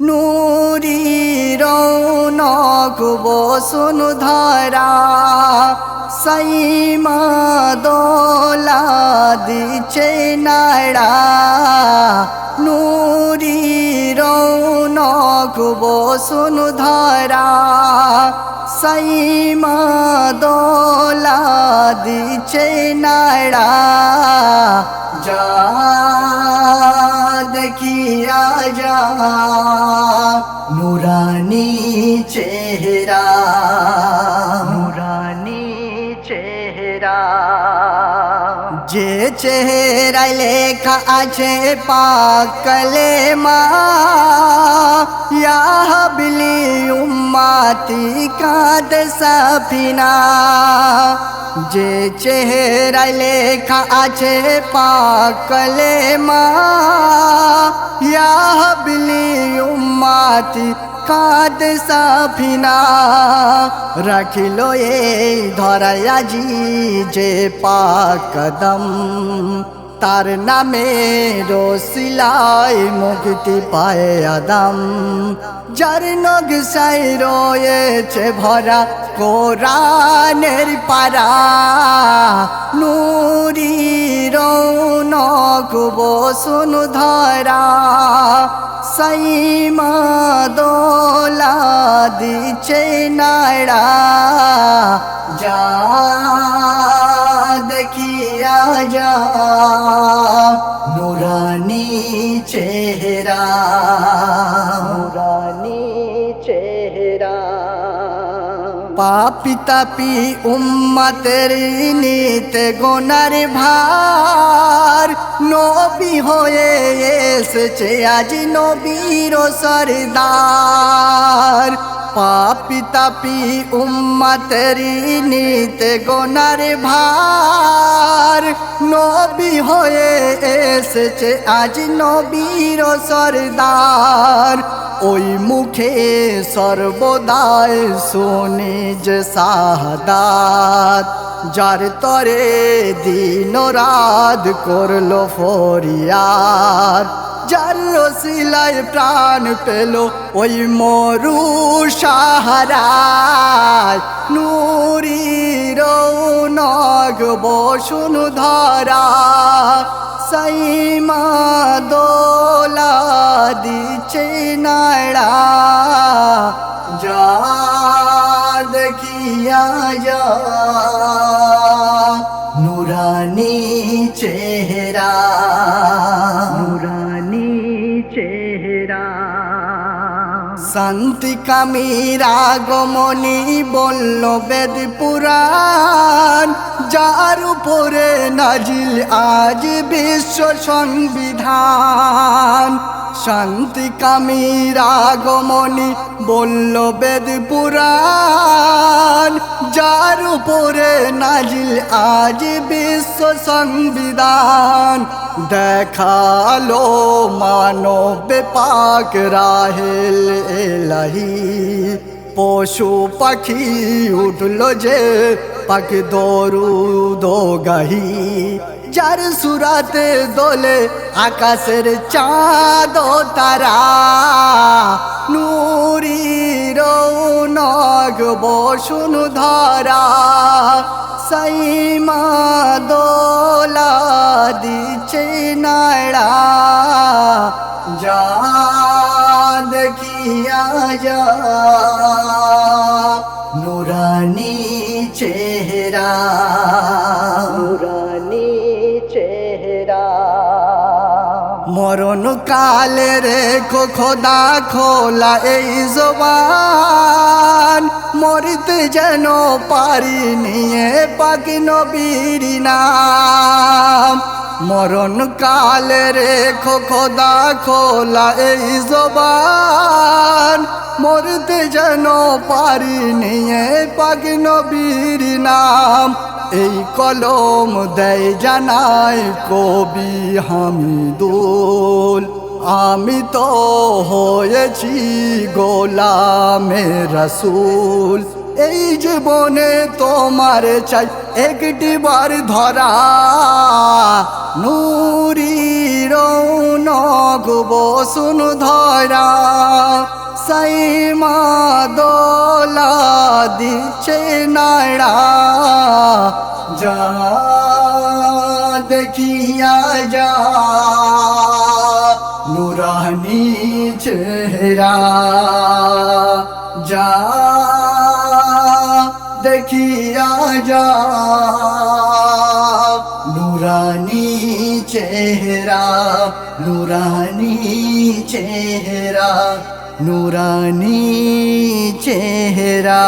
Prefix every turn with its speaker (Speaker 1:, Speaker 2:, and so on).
Speaker 1: নুরি রৌনক বসুন্ধরা সাইমা দোলা দিছে নাড়া নুরি রৌনক বসুন্ধরা সাইমা দোলা দিছে নাড়া যা দেখিয়া যা নুরানি চেহারা নুরানি চেহারা যে চেহারায় লেখা আছে পাক কালেমা ইয়া হাবলি উম্মতি কাদ সাফিনা যে চেহারায় লেখা আছে পাক কালেমা ইয়া হাবলি উম্মতি কাদ সাফিনা রাখিল এই ধরায় আজি যে পাক কদম তার নামে রসিলায় মুক্তি পায় আদম যার নকশায় রয়েছে ভরা কোরআনের পারা নুরি রৌনক বসুন্ধরা সাইমা দোলা দিছে নাড়া যা দেখিয়া যা নুরানি চেহারা নুরানি চেহারা পাপি তাপি উম্মতের নিতে গোনার ভার নবী হয়ে এসেছে আজ নবীর সরদার পাপি তাপি উম্মতের নিতে গোনার ভার নবী হয়ে এসেছে আজ নবীর সরদার ওই মুখে সর্বদাই শুনি যে শাহাদাত যার তরে দিন রাত করলো ফরিয়াদ যার রসিলায় প্রাণ পেল ওই মরু সাহারায় নুরি রৌনক বসুন্ধরা সাইমা দোলা দিছে নাড়া যা দেখিয়া যা নুরানি চেহারা নুরানি চেহারা শান্তি কামীর আগমনী বলল বেদ পুরাণ যার উপরে নাজিল আজ বিশ্ব সংবিধান শান্তি কামীর আগমনী বলল বেদ পুরাণ যার উপরে নাজিল আজ বিশ্ব সংবিধান দেখালো মানব পাক রাহেল এলাহি পশু পাখি উঠল যে পাক দরুদ গাহি যার সুরাতে দোলে আকাশের চাঁদ তারা নুরি রৌনক বসুন্ধরা সাইমা দোলা দিছে নাড়া যা দেখিয়া যা নুরানি চেহারা নুরানি চেহারা মরণ কালে রেখো খোদা খোলা এই জবান মরতে যেন পারি নিয়ে পাক নবীর নাম মরণ কালে রেখো খোদা খোলা এই জবান মরতে যেন পারি নিয়ে পাক নবীর নাম এই কলম দেয় জানায় কবি হামিদুল আমি তো হয়েছি গোলামে রসুল এই জীবনে তোমার চাই একটি বার ধরা নূরি রৌনক বসুন্ধরা সাইমা দোলা দিচ্ছে নাড়া যা দেখিয়া যা নুরানি চেহারা যা দেখিয়া যা নুরানি চেহারা নুরানি চেহারা নুরানি চেহারা।